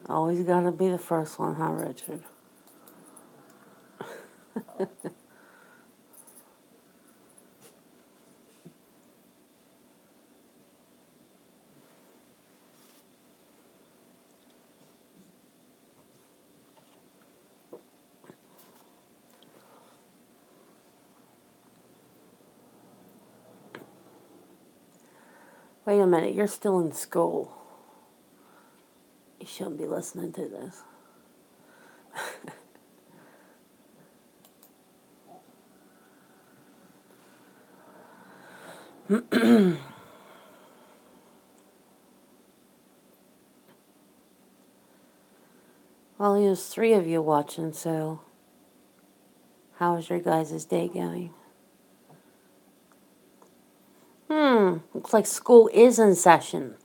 Always gotta be the first one, huh, Richard? Wait a minute, you're still in school. You shouldn't be listening to this. Well, there's 3 of you watching, so how's your guys' day going? Looks like school is in session.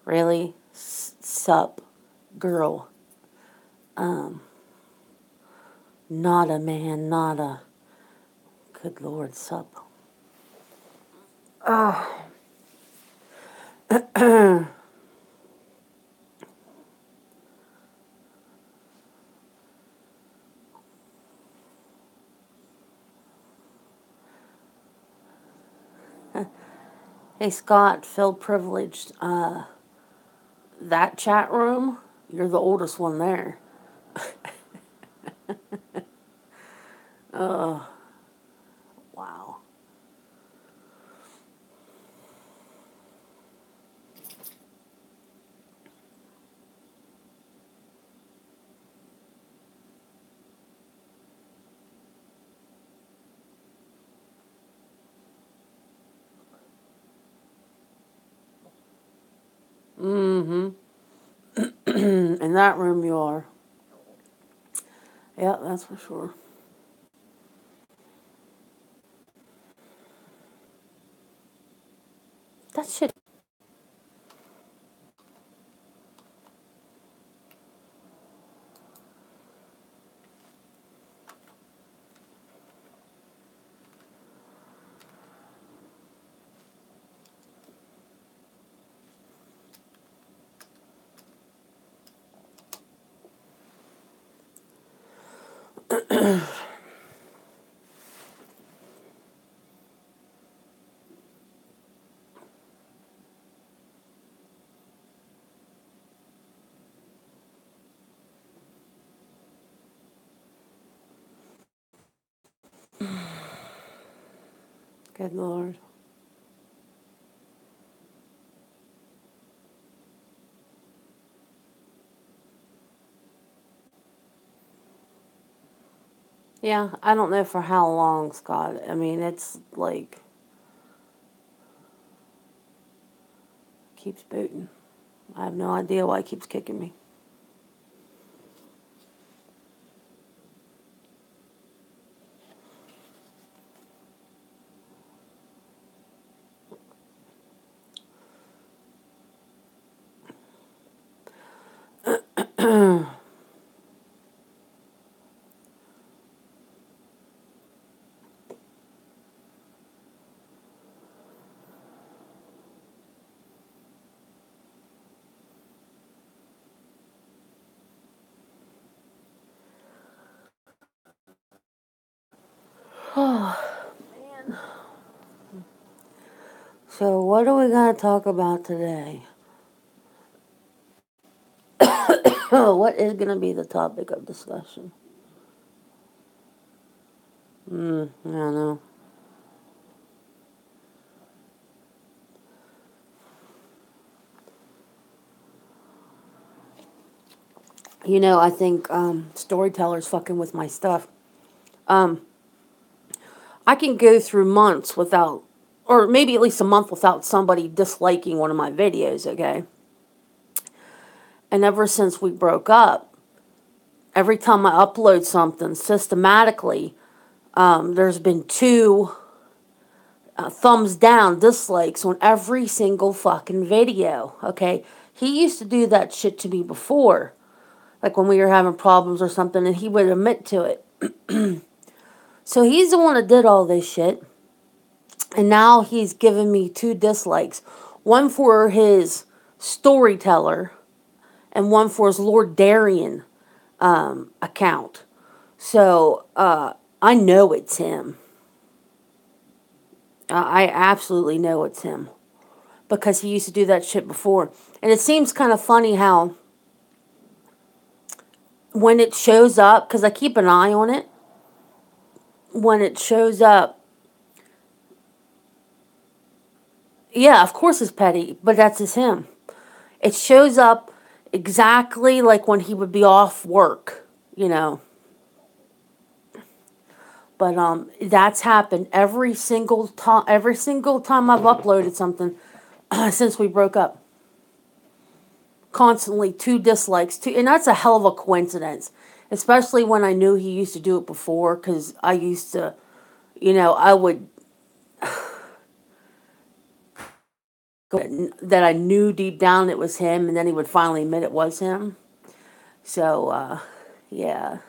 Really? Sup, girl. Not a man, not a... Good Lord, sup. Oh. Hey, Scott, feel privileged. That chat room, you're the oldest one there. Wow. In that room you are. Yeah, that's for sure. That shit. Good Lord. Yeah, I don't know for how long, Scott. I mean, it's like... keeps booting. I have no idea why it keeps kicking me. Oh, man. So, what are we going to talk about today? What is going to be the topic of discussion? I don't know. You know, I think storytellers fucking with my stuff. I can go through months without, or maybe at least a month without somebody disliking one of my videos, okay? And ever since we broke up, every time I upload something systematically, there's been 2 thumbs down, dislikes on every single fucking video, okay? He used to do that shit to me before, like when we were having problems or something, and he would admit to it. So he's the one that did all this shit, and now he's giving me 2 dislikes one for his storyteller and one for his Lord Darien account. So I know it's him. I absolutely know it's him because he used to do that shit before. And it seems kind of funny how when it shows up, because I keep an eye on it, when it shows up, yeah, of course it's petty, but that's just him. It shows up exactly like when he would be off work, you know. But that's happened every single time. Every single time I've uploaded something since we broke up. Constantly 2 dislikes, and that's a hell of a coincidence. Especially when I knew he used to do it before, because I used to, I would that I knew deep down it was him, and then he would finally admit it was him. So, yeah.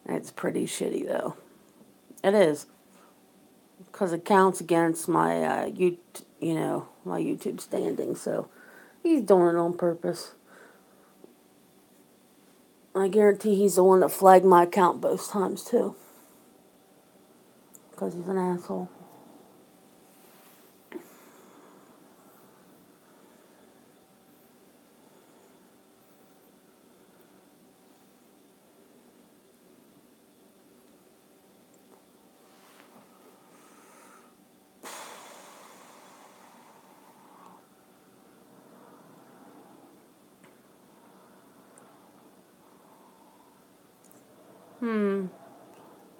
It's pretty shitty, though. It is. Because it counts against my, my YouTube standing, so he's doing it on purpose. I guarantee he's the one that flagged my account both times, too. Because he's an asshole.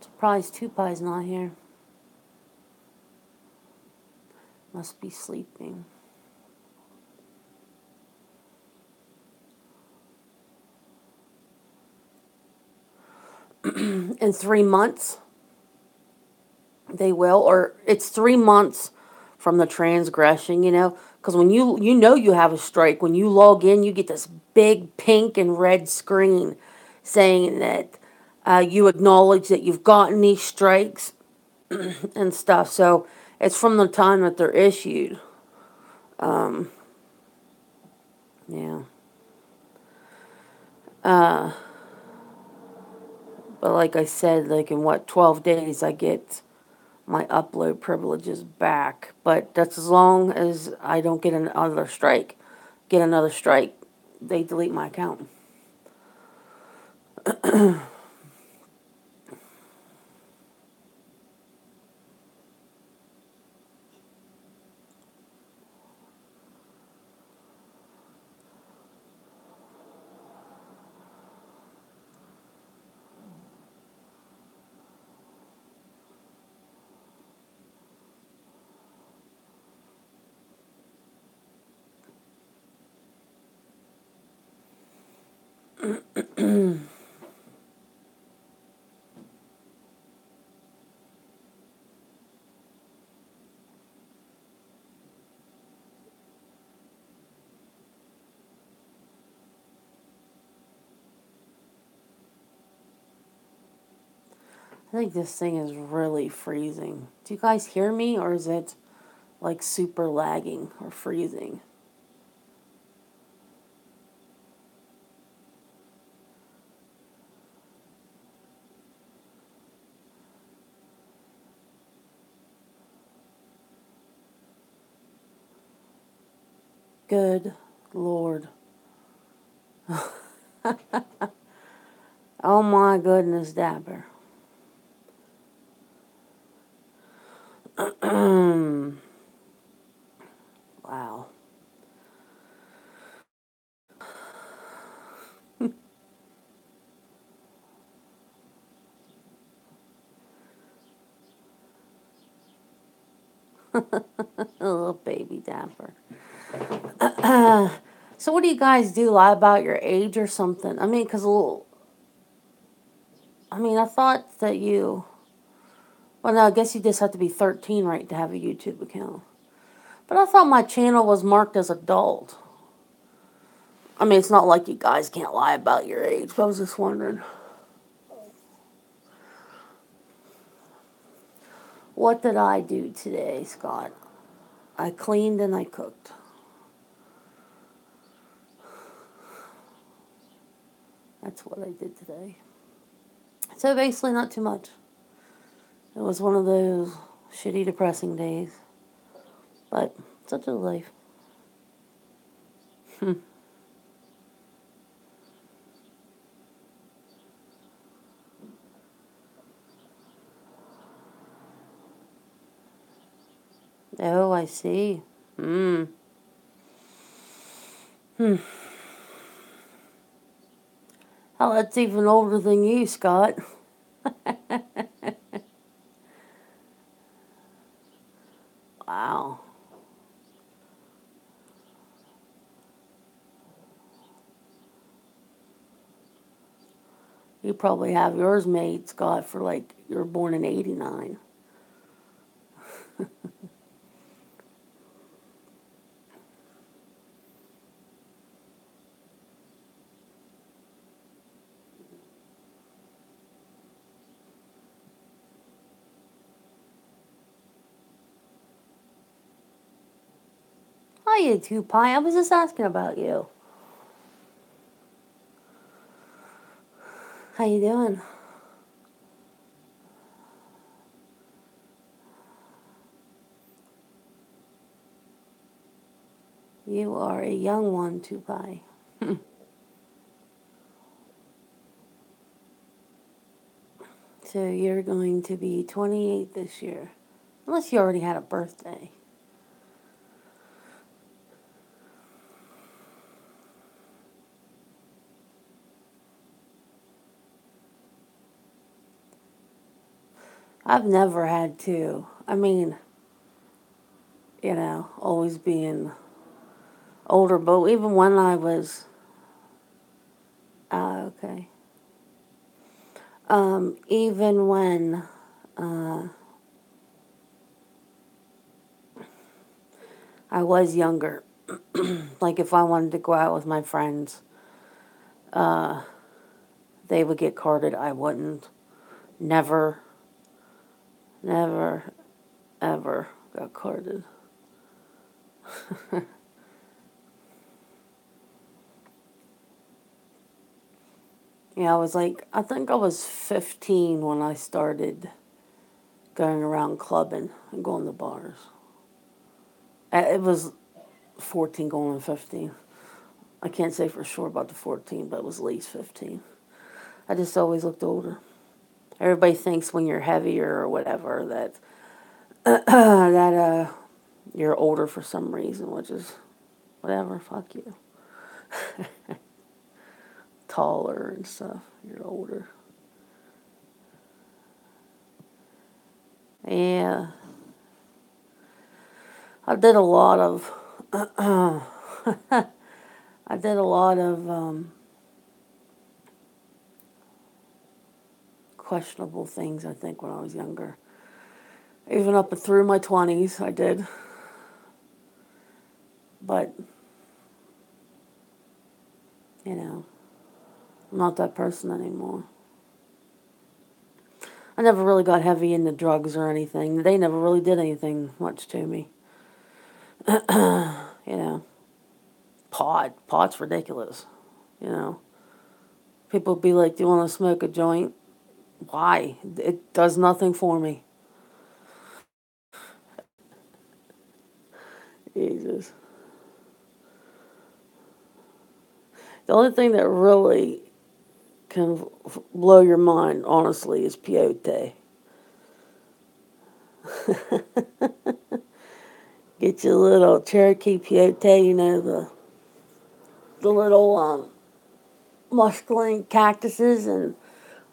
Surprised Two Pie's not here. Must be sleeping. In 3 months, they will, or it's 3 months from the transgression, because when you have a strike, when you log in, you get this big pink and red screen saying that you acknowledge that you've gotten these strikes and stuff. So it's from the time that they're issued. Yeah. But like I said, like in 12 days, I get my upload privileges back. But that's as long as I don't get another strike. Get another strike, they delete my account. I think this thing is really freezing. Do you guys hear me, or is it like super lagging or freezing? Good Lord. Oh my goodness, Dapper. Wow. Little baby Dapper. So what do you guys do? Lie about your age or something? I mean, because I thought that you... Well, no, I guess you just have to be 13, right, to have a YouTube account. But I thought my channel was marked as adult. I mean, it's not like you guys can't lie about your age, but I was just wondering. What did I do today, Scott? I cleaned and I cooked. That's what I did today. So basically not too much. It was one of those shitty, depressing days. But such a life. Oh, I see. Hmm. Oh, that's even older than you, Scott. Wow. You probably have yours made, Scott, for like you were born in '89. Hi, you two pie. I was just asking about you. How you doing? You are a young one, two pie. So you're going to be 28 this year. Unless you already had a birthday. I've never had to. I mean, always being older, but even when I was, okay. Even when I was younger, like if I wanted to go out with my friends, they would get carded. I wouldn't. Never, never, ever got carded. Yeah, I think I was 15 when I started going around clubbing and going to bars. It was 14 going on 15. I can't say for sure about the 14, but it was at least 15. I just always looked older. Everybody thinks when you're heavier or whatever that you're older for some reason, which is whatever. Fuck you. Taller and stuff. You're older. Yeah. I did a lot of. I did a lot of questionable things, I think, when I was younger. Even up and through my 20s, I did. But, I'm not that person anymore. I never really got heavy into drugs or anything. They never really did anything much to me. you know, pot's ridiculous. You know, people be like, "Do you want to smoke a joint?" Why? It does nothing for me. Jesus. The only thing that really can blow your mind, honestly, is peyote. Get your little Cherokee peyote, the little muscling cactuses and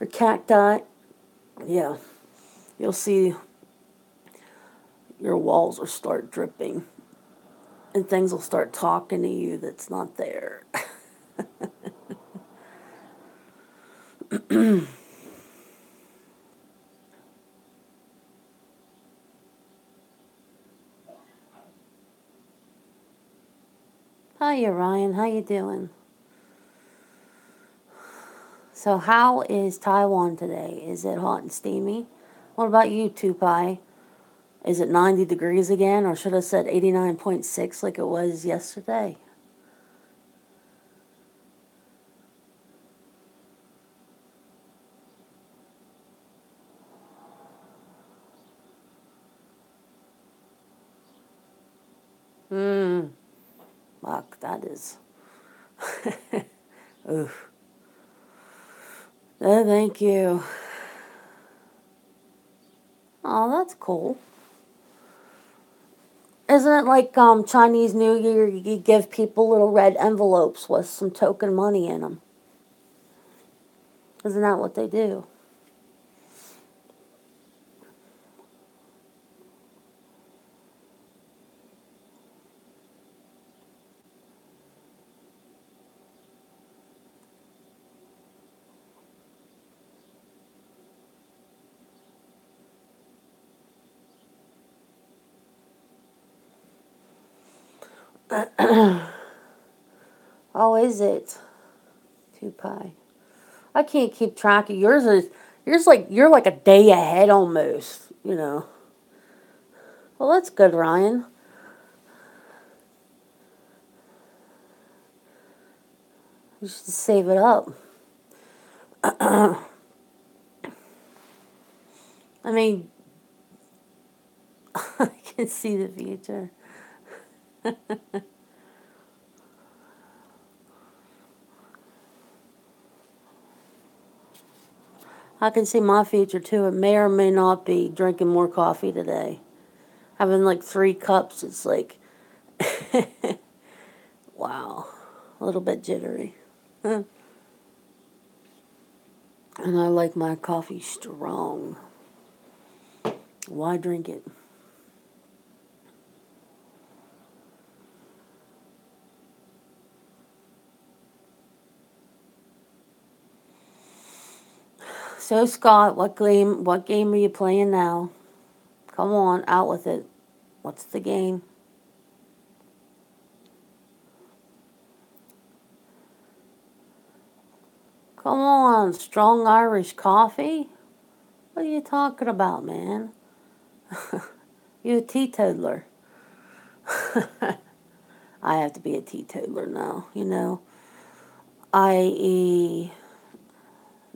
or cacti. Yeah, you'll see your walls will start dripping, and things will start talking to you that's not there. Hiya, Ryan. How you doing? So, how is Taiwan today? Is it hot and steamy? What about you, Tupai? Is it 90 degrees again, or should I said 89.6 like it was yesterday? Fuck, that is. Oof. Oh, thank you. Oh, that's cool. Isn't it like Chinese New Year? You give people little red envelopes with some token money in them. Isn't that what they do? Oh, is it? 2 pi. I can't keep track of yours. Yours like you're like a day ahead almost. You know. Well, that's good, Ryan. You should save it up. I mean, I can see the future. I can see my future too. It may or may not be drinking more coffee today. Having like 3 cups, it's like, wow, a little bit jittery. And I like my coffee strong. Why drink it? So Scott, what game are you playing now? Come on, out with it. What's the game? Come on, strong Irish coffee? What are you talking about, man? You a teetotaler. I have to be a teetotaler now, you know. I.e.,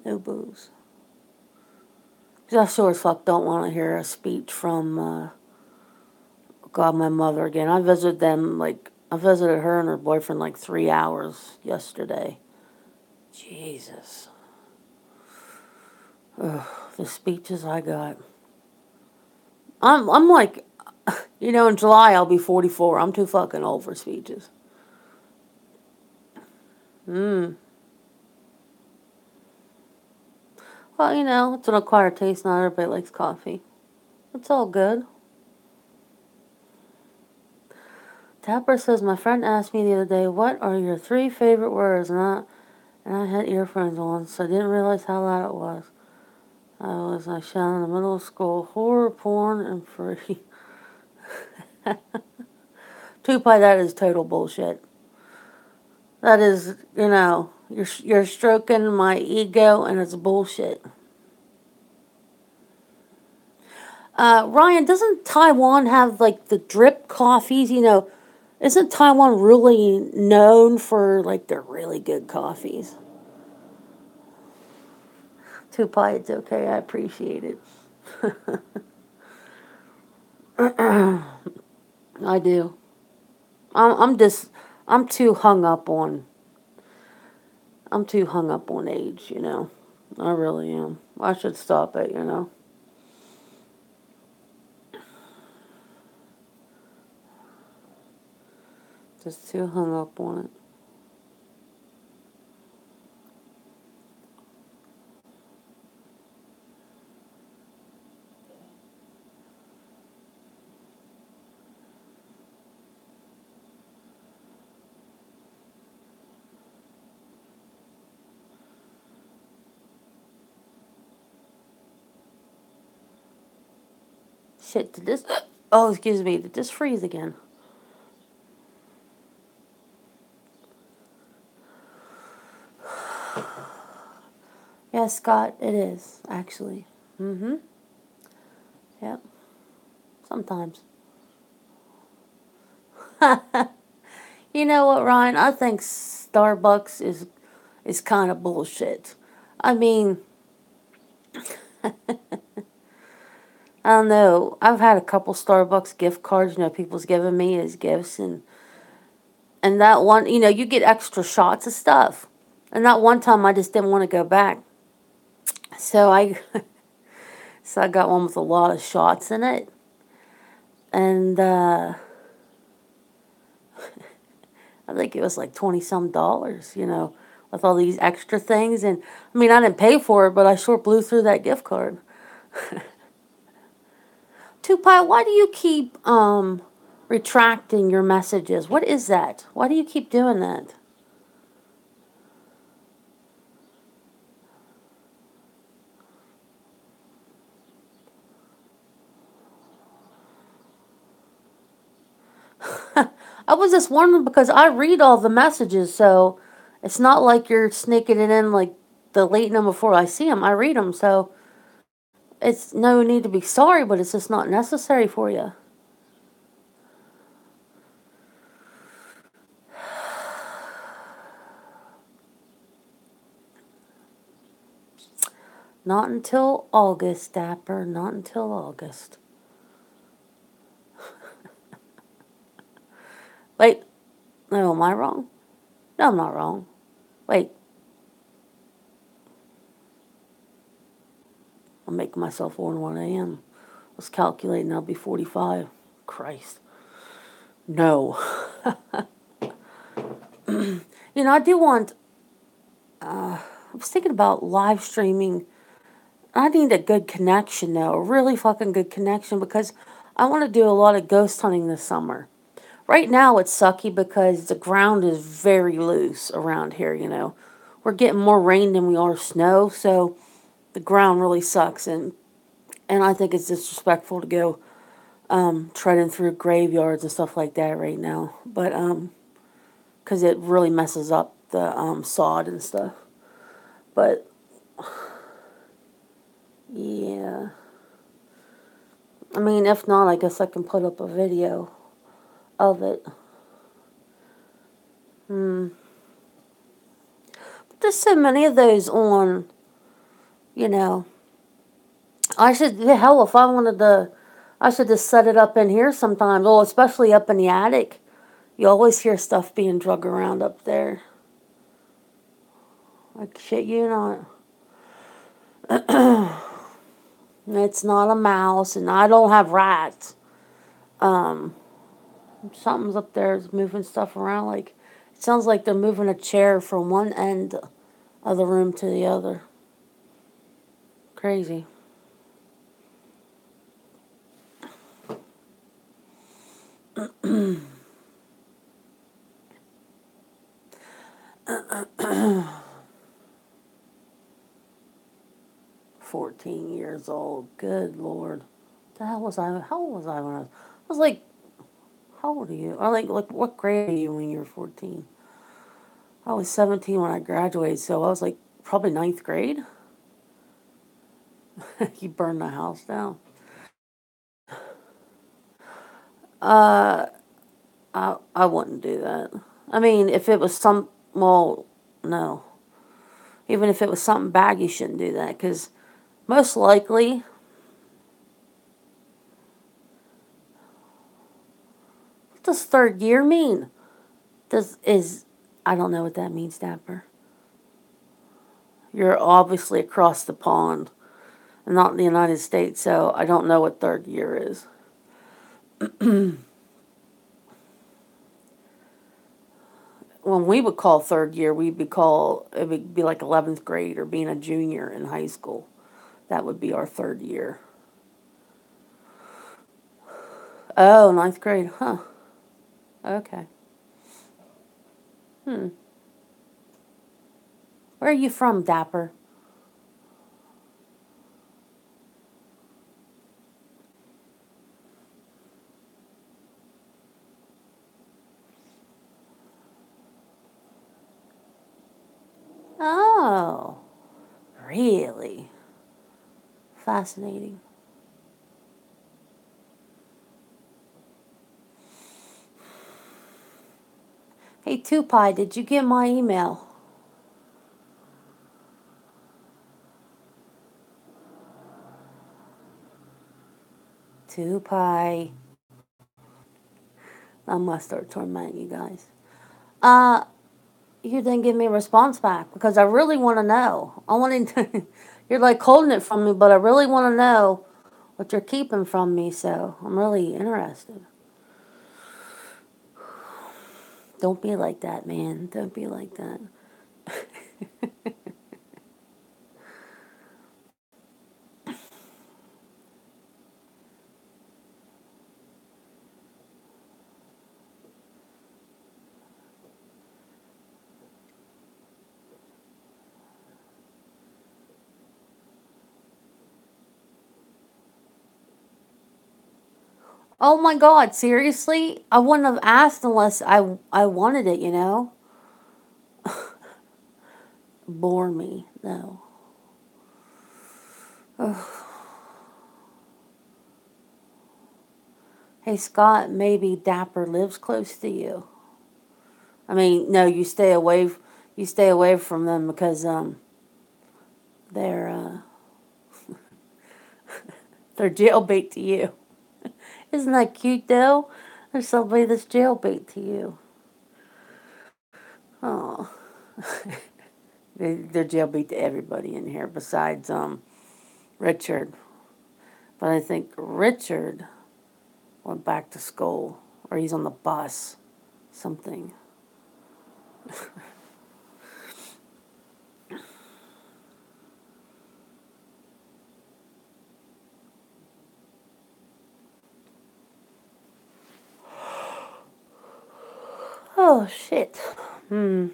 no booze. Because I sure as fuck don't want to hear a speech from, God, my mother again. I visited her and her boyfriend like 3 hours yesterday. Jesus. Ugh, the speeches I got. I'm like, you know, in July I'll be 44. I'm too fucking old for speeches. Well, you know, it's an acquired taste. Not everybody likes coffee. It's all good. Tapper says, my friend asked me the other day, what are your 3 favorite words? And I had earphones on, so I didn't realize how loud it was. I shouted in the middle of school, horror, porn, and free. 2 pi, that is total bullshit. That is, you know, you're stroking my ego, and it's bullshit. Ryan, doesn't Taiwan have like the drip coffees? You know, isn't Taiwan really known for like their really good coffees? 2 pi, it's okay. I appreciate it. I do. I'm just I'm too hung up on I'm too hung up on age, you know. I really am. I should stop it, you know. Just too hung up on it. Shit, did this oh, excuse me, did this freeze again? Yeah, Scott, it is, actually. Mm-hmm. Yep. Sometimes. You know what, Ryan? I think Starbucks is kind of bullshit. I mean, I don't know. I've had a couple Starbucks gift cards, people's given me as gifts, and that one, you get extra shots of stuff. And that one time I just didn't want to go back. So I so I got one with a lot of shots in it. And I think it was like 20 some dollars, with all these extra things. And I mean, I didn't pay for it, but I sure blew through that gift card. Tupai, why do you keep retracting your messages? What is that? Why do you keep doing that? I was just wondering because I read all the messages, so it's not like you're sneaking it in like deleting them before I see them. I read them, so it's no need to be sorry, but it's just not necessary for you. Not until August, Dapper. Not until August. Wait. No, am I wrong? No, I'm not wrong. Wait. I'm making myself born 1 a.m. I was calculating I'll be 45. Christ. No. I do want... I was thinking about live streaming. I need a good connection, though. A really fucking good connection, because I want to do a lot of ghost hunting this summer. Right now, it's sucky because the ground is very loose around here, We're getting more rain than we are snow, so the ground really sucks, and I think it's disrespectful to go treading through graveyards and stuff like that right now. But because it really messes up the sod and stuff. But yeah, I mean, if not, I guess I can put up a video of it. But there's so many of those on, I should, hell, if I wanted to, I should just set it up in here sometimes. Well, especially up in the attic. You always hear stuff being drug around up there. Like, shit you not. It's not a mouse, and I don't have rats. Something's up there is moving stuff around. Like, it sounds like they're moving a chair from one end of the room to the other. Crazy. $14 years old. Good Lord. The hell was I? How old was I when I was like, how old are you? Or like what grade are you when you were 14? I was 17 when I graduated, so I was like probably ninth grade. You burned the house down. I wouldn't do that. I mean, if it was well, no. Even if it was something bad, you shouldn't do that, because most likely, what does third year mean? I don't know what that means, Dapper. You're obviously across the pond, and not in the United States, so I don't know what third year is. When we would call third year, it would be like 11th grade or being a junior in high school. That would be our third year. Oh, ninth grade, huh? Okay. Where are you from, Dapper? Oh, really? Fascinating. Hey, Tupai, did you get my email? Tupai. I must start tormenting you guys. Uh, you didn't give me a response back because I really want to know. I want to. You're like holding it from me, but I really want to know what you're keeping from me. So I'm really interested. Don't be like that, man. Don't be like that. Oh my God, seriously? I wouldn't have asked unless I wanted it, you know? Bore me. No. Ugh. Hey Scott, maybe Dapper lives close to you. I mean, no, you stay away from them because they're they're jailbait to you. Isn't that cute though? There's somebody that's jailbait to you. Oh. They're jailbait to everybody in here besides Richard. But I think Richard went back to school, or he's on the bus, something. Oh shit. Hmm.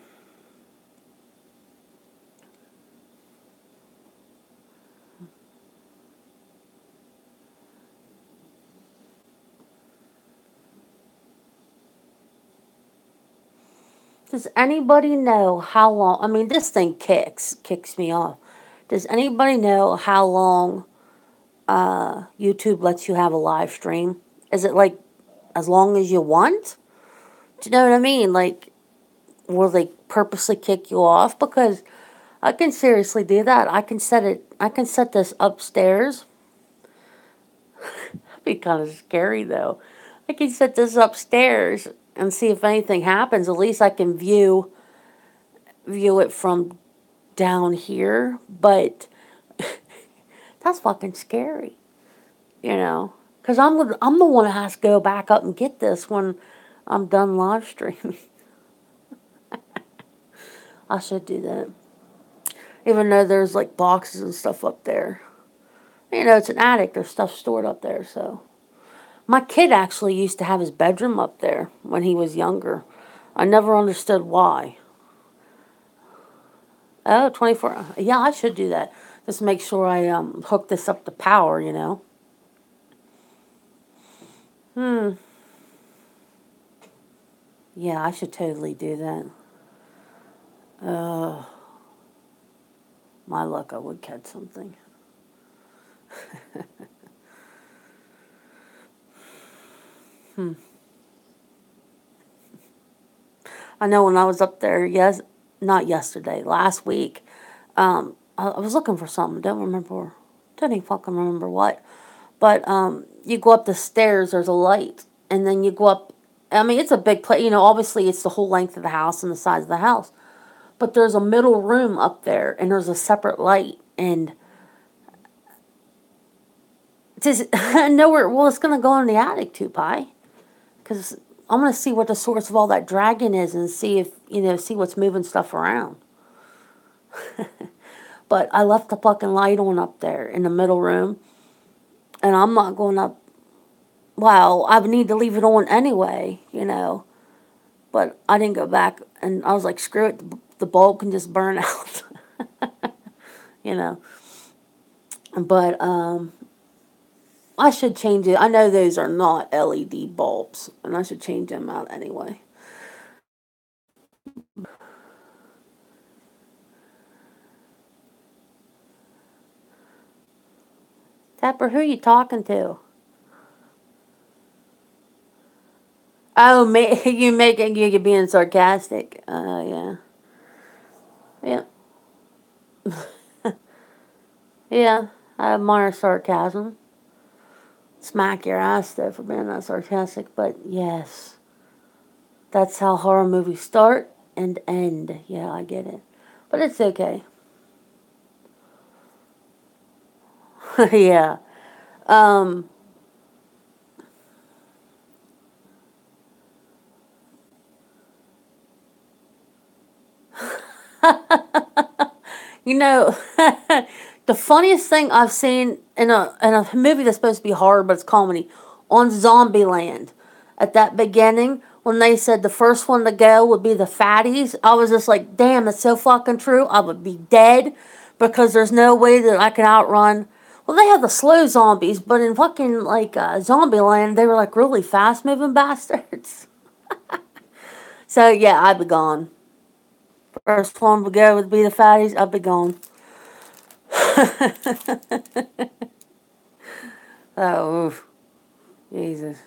Does anybody know how long? I mean, this thing kicks me off. Does anybody know how long YouTube lets you have a live stream? Is it like as long as you want? Do you know what I mean? Like, will they purposely kick you off? Because I can seriously do that. I can set it. I can set this upstairs. That'd be kind of scary though. I can set this upstairs and see if anything happens. At least I can view it from down here. But that's fucking scary, you know. Because I'm the one that has to go back up and get this when I'm done live streaming. I should do that. Even though there's like boxes and stuff up there. You know, it's an attic. There's stuff stored up there, so. My kid actually used to have his bedroom up there when he was younger. I never understood why. Oh, 24. Yeah, I should do that. Just make sure I hook this up to power, you know. Hmm. Yeah, I should totally do that. Uh, my luck, I would catch something. Hmm. I know when I was up there, not yesterday, last week, I was looking for something. Don't even fucking remember what. But you go up the stairs, there's a light, and then you go up. I mean, it's a big place. You know, obviously it's the whole length of the house and the size of the house. But there's a middle room up there, and there's a separate light, and just nowhere. Well, it's gonna go in the attic too, Pi, because I'm gonna see what the source of all that dragon is, and see if see what's moving stuff around. But I left the fucking light on up there in the middle room, and I'm not going up. Well, I would need to leave it on anyway, you know. But I didn't go back, and I was like, screw it, the bulb can just burn out, you know. But I should change it. I know those are not LED bulbs, and I should change them out anyway. Tapper, who are you talking to? Oh, you making you being sarcastic. Yeah, yeah, yeah. I admire sarcasm. Smack your ass though for being that sarcastic, but yes, that's how horror movies start and end. Yeah, I get it, but it's okay. Yeah. Um. You know, the funniest thing I've seen in a movie that's supposed to be horror but it's comedy on Zombieland at that beginning when they said the first one to go would be the fatties, I was just like, damn, that's so fucking true. I would be dead because there's no way that I can outrun. Well, they have the slow zombies, but in fucking like Zombieland, they were like really fast moving bastards. So yeah, I'd be gone. First one to go would be the fatties. I'd be gone. Oh, oof. Jesus.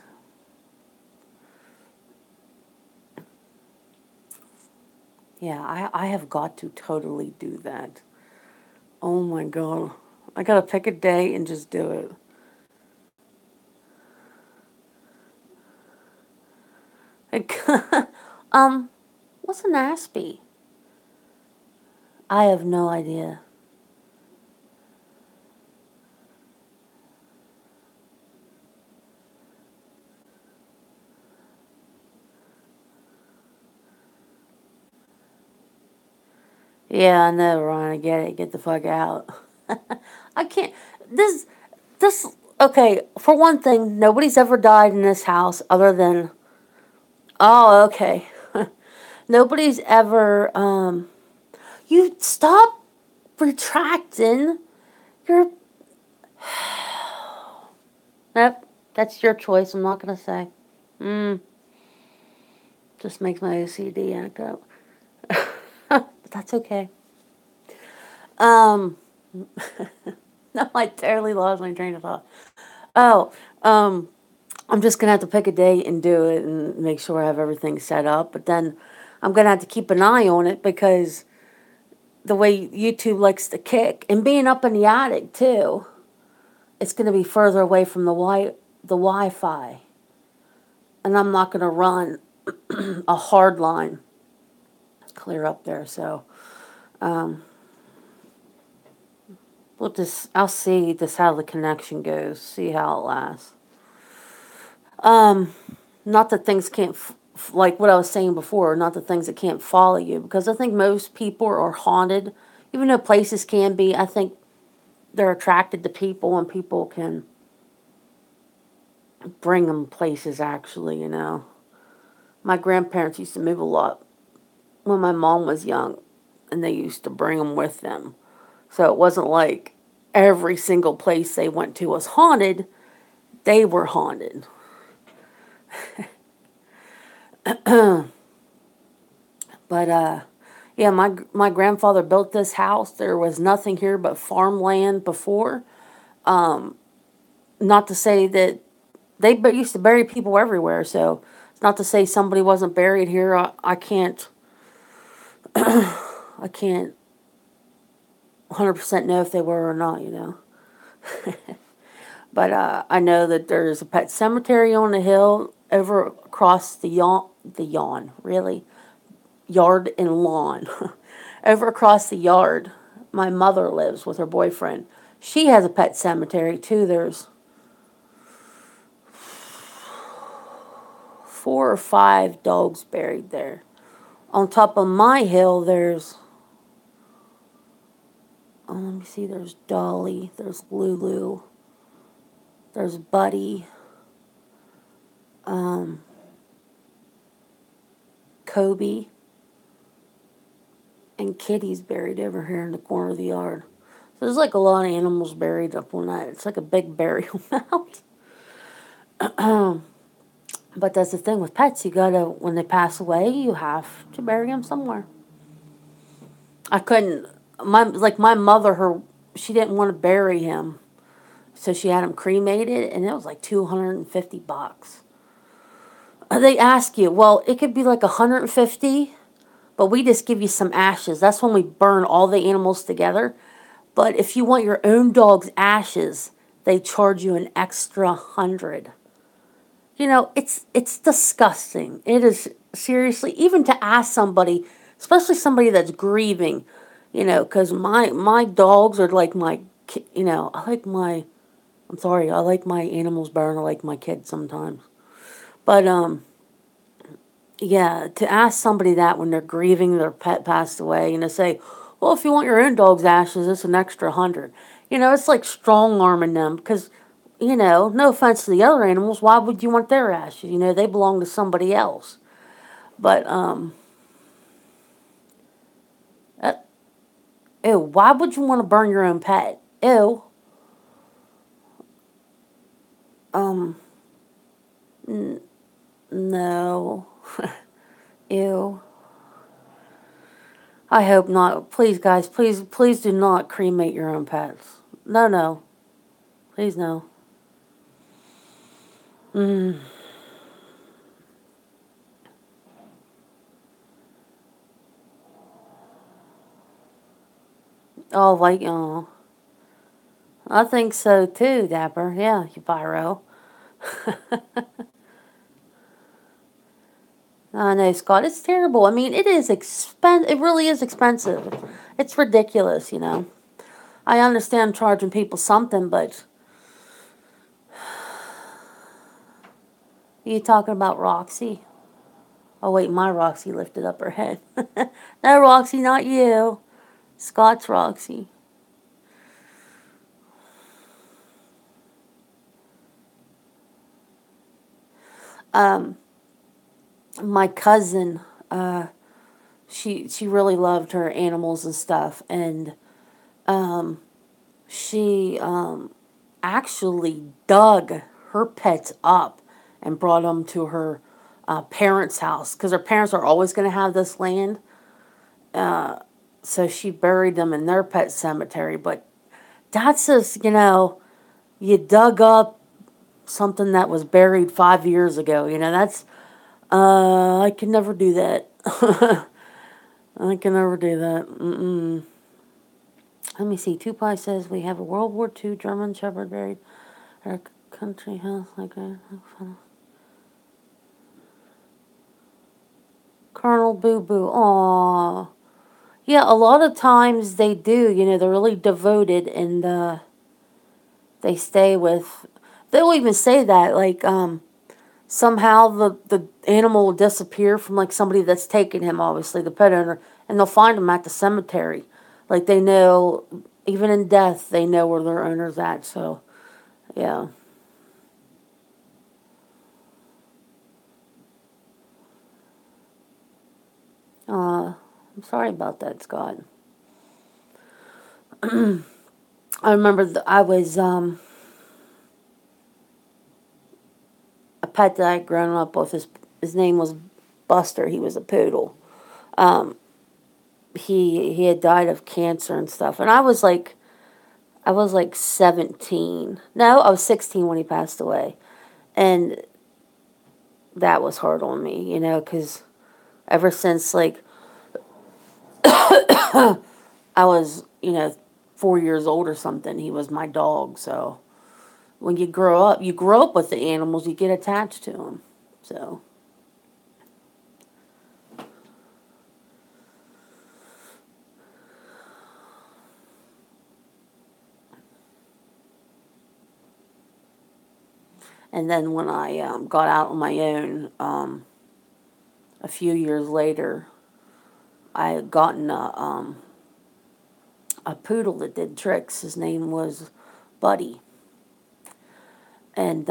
Yeah, I have got to totally do that. Oh my god. I gotta pick a day and just do it. Like, what's an Aspie? I have no idea. Yeah, I know, Ron. I get it. Get the fuck out. I can't. This, this. Okay, for one thing, nobody's ever died in this house other than. Oh, okay. Nobody's ever. You stop retracting. You're. Nope. That's your choice. I'm not gonna say. Mm, just makes my OCD act up. But that's okay. Um. No, I totally lost my train of thought. Oh, I'm just gonna have to pick a day and do it and make sure I have everything set up. But then I'm gonna have to keep an eye on it because the way YouTube likes to kick and being up in the attic too, it's gonna be further away from the Wi-Fi, and I'm not gonna run a hard line clear up there. So um, I'll see just how the connection goes, see how it lasts. Um, Not that things can't, like what I was saying before, not the things that can't follow you, because I think most people are haunted, even though places can be. I think they're attracted to people, and people can bring them places. Actually, my grandparents used to move a lot when my mom was young, and they used to bring them with them. So it wasn't like every single place they went to was haunted. They were haunted. But yeah, my grandfather built this house. There was nothing here but farmland before. Not to say that used to bury people everywhere. So it's not to say somebody wasn't buried here. I can't I can't 100% know if they were or not. But I know that there's a pet cemetery on the hill over across the yawn, really, yard and lawn. Over across the yard, my mother lives with her boyfriend. She has a pet cemetery too. There's 4 or 5 dogs buried there. On top of my hill, let me see, there's Dolly, there's Lulu, there's Buddy, um, Kobe, and Kitty's buried over here in the corner of the yard. So there's like a lot of animals buried up on that. It's like a big burial mound. But that's the thing with pets. You gotta, when they pass away, you have to bury them somewhere. I couldn't, my mother, she didn't want to bury him. So she had him cremated, and it was like $250. They ask you, well, it could be like 150, but we just give you some ashes. That's when we burn all the animals together. But if you want your own dog's ashes, they charge you an extra 100. It's disgusting. It is, seriously, even to ask somebody, especially somebody that's grieving, because my dogs are like my, I like my, I'm sorry, I like my animals better than I like my kids sometimes. But yeah, to ask somebody that when they're grieving their pet passed away, and to say, well, if you want your own dog's ashes, it's an extra 100. It's like strong arming them because, no offense to the other animals, why would you want their ashes? They belong to somebody else. But uh, ew, why would you want to burn your own pet? Ew. Um, no. Ew. I hope not. Please, guys, please do not cremate your own pets. No, no. Please, no. Mm. Oh, like, oh. I think so too, Dapper. Yeah, you pyro. I know, Scott. It's terrible. I mean, it is It really is expensive. It's ridiculous. I understand charging people something, but are you talking about Roxy? Oh wait, my Roxy lifted up her head. No, Roxy, not you. Scott's Roxy. Um, my cousin, she really loved her animals and stuff, and um, she actually dug her pets up and brought them to her parents' house because her parents are always going to have this land. So she buried them in their pet cemetery. But that's just, you dug up something that was buried 5 years ago. That's, I can never do that. I can never do that. Mm-mm. Let me see. Tupac says we have a World War II German Shepherd buried at our country house. Like a Colonel Boo Boo. Aww. Yeah, a lot of times they do. They're really devoted and they stay with. They'll even say that like somehow the animal will disappear from like somebody that's taken him, obviously the pet owner, and they'll find him at the cemetery. Like they know, even in death, they know where their owner's at. So yeah. I'm sorry about that, Scott. I remember I was a pet that I'd grown up with. His name was Buster. He was a poodle. Um, he had died of cancer and stuff, and I was like 17. No, I was 16 when he passed away, and that was hard on me, because ever since like I was 4 years old or something, he was my dog. So when you grow up with the animals, you get attached to them. So. And then when I got out on my own, a few years later, I had gotten a poodle that did tricks. His name was Buddy. And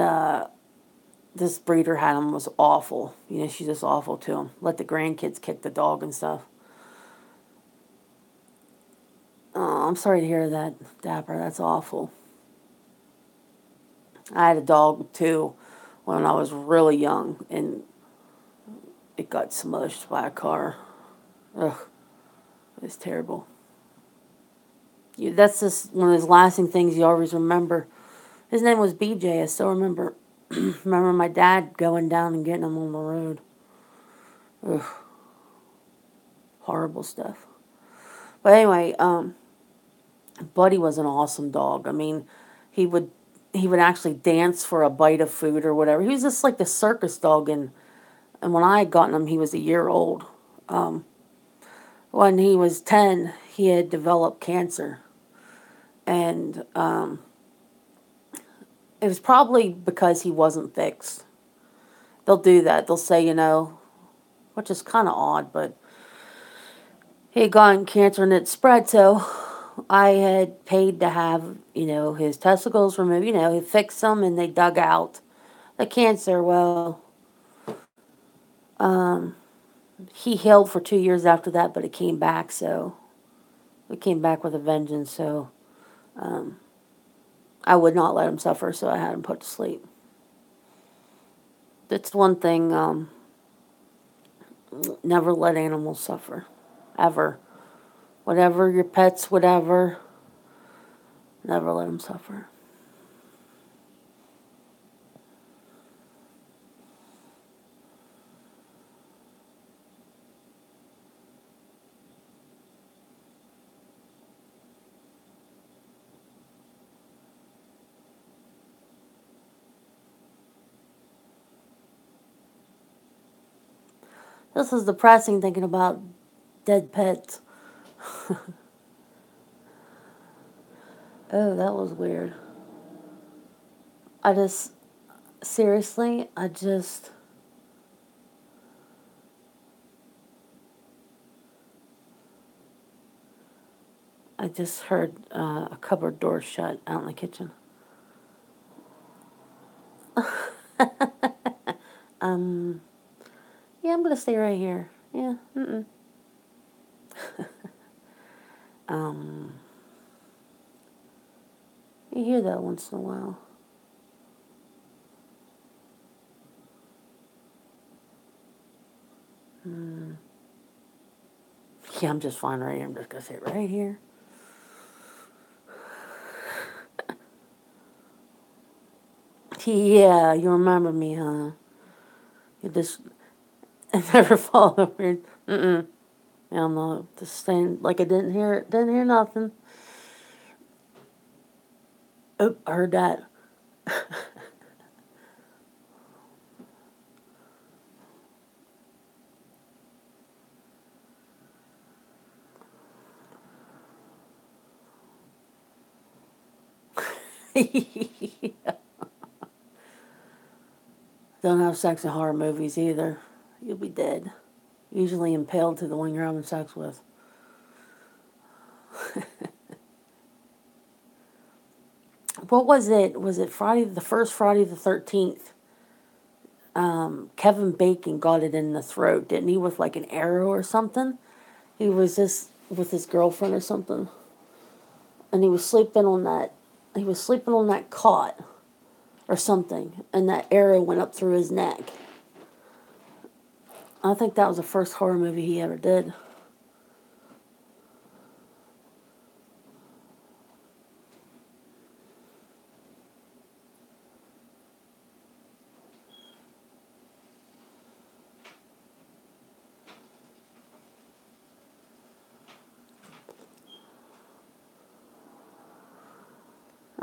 this breeder had him, was awful. She's just awful to him. Let the grandkids kick the dog and stuff. Oh, I'm sorry to hear that, Dapper. That's awful. I had a dog too when I was really young, and it got smushed by a car. Ugh, it's terrible. That's just one of those lasting things you always remember. His name was BJ. I still remember. Remember my dad going down and getting him on the road. Ugh, horrible stuff. But anyway, Buddy was an awesome dog. I mean, he would he would actually dance for a bite of food or whatever. He was just like the circus dog, and when I had gotten him, he was a year old. When he was 10, he had developed cancer, and it was probably because he wasn't fixed. They'll do that. They'll say, which is kind of odd, but he had gotten cancer and it spread, so I had paid to have, his testicles removed. He fixed them and they dug out the cancer. Well, he healed for 2 years after that, but it came back, so it came back with a vengeance, so I would not let him suffer, so I had him put to sleep. That's one thing, never let animals suffer. Ever. Whatever your pets, whatever, never let them suffer. This is depressing thinking about dead pets. Oh, that was weird. I just, seriously, I just heard a cupboard door shut out in the kitchen. um, yeah, I'm gonna stay right here. Yeah, um, you hear that once in a while. Yeah, I'm just fine right here. I'm just gonna sit right here. Yeah, you remember me, huh? You just never follow me. Mm-mm. Yeah, I'm not just staying like I didn't hear it. Didn't hear nothing. Oh, I heard that. Don't have sex in horror movies either. You'll be dead. Usually impaled to the one you're having sex with. What was it? Was it the first Friday the 13th? Kevin Bacon got it in the throat, didn't he, with like an arrow or something? He was just with his girlfriend or something. And he was sleeping on that cot or something, and that arrow went up through his neck. I think that was the first horror movie he ever did.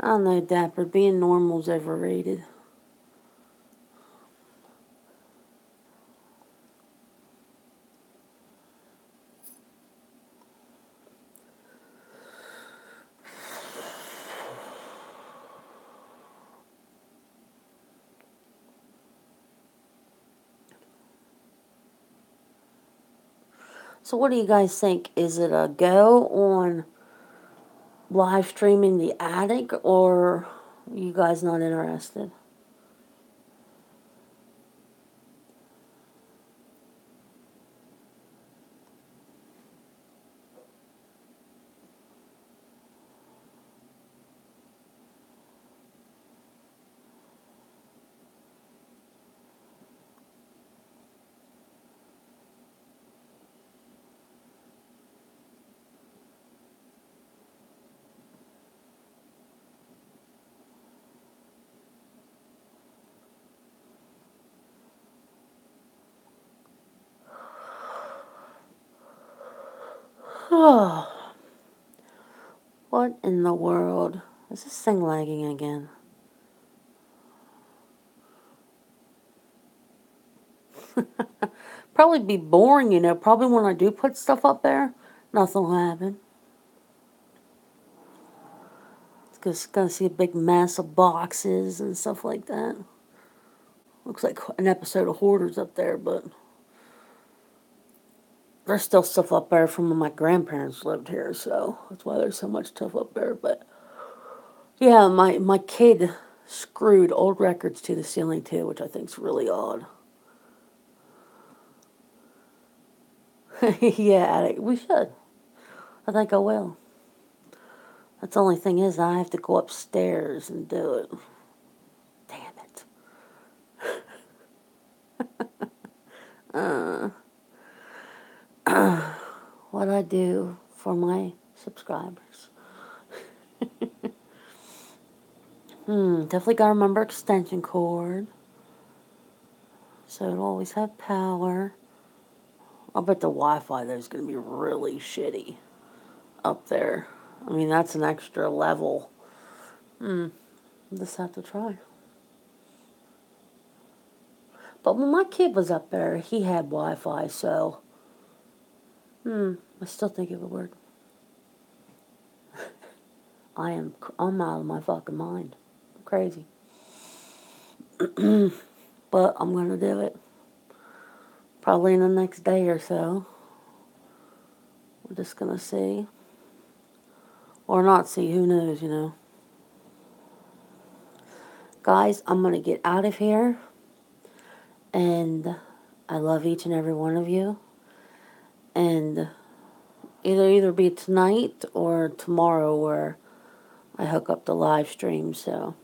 I don't know, Dapper. Being normal's overrated. So what do you guys think? Is it a go on live streaming the attic, or are you guys not interested? Oh, what in the world? Is this thing lagging again? Probably be boring, you know. Probably when I do put stuff up there, nothing will happen. It's gonna see a big mass of boxes and stuff like that. Looks like an episode of Hoarders up there, but there's still stuff up there from when my grandparents lived here, so that's why there's so much stuff up there. But yeah, my kid screwed old records to the ceiling too, which I think's really odd. Yeah, we should. I think I will. That's the only thing is I have to go upstairs and do it. Damn it. What I do for my subscribers. Definitely gotta remember extension cord. So it'll always have power. I bet the Wi-Fi there's gonna be really shitty up there. I mean, that's an extra level. Just have to try. But when my kid was up there, he had Wi-Fi, so I still think it would work. I'm out of my fucking mind. I'm crazy. But I'm gonna do it. Probably in the next day or so. We're just gonna see. Or not see, who knows, you know. Guys, I'm gonna get out of here. And I love each and every one of you. And either be tonight or tomorrow where I hook up the live stream. So,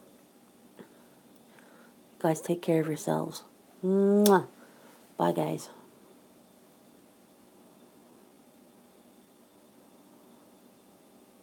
guys, take care of yourselves. Mwah. Bye, guys.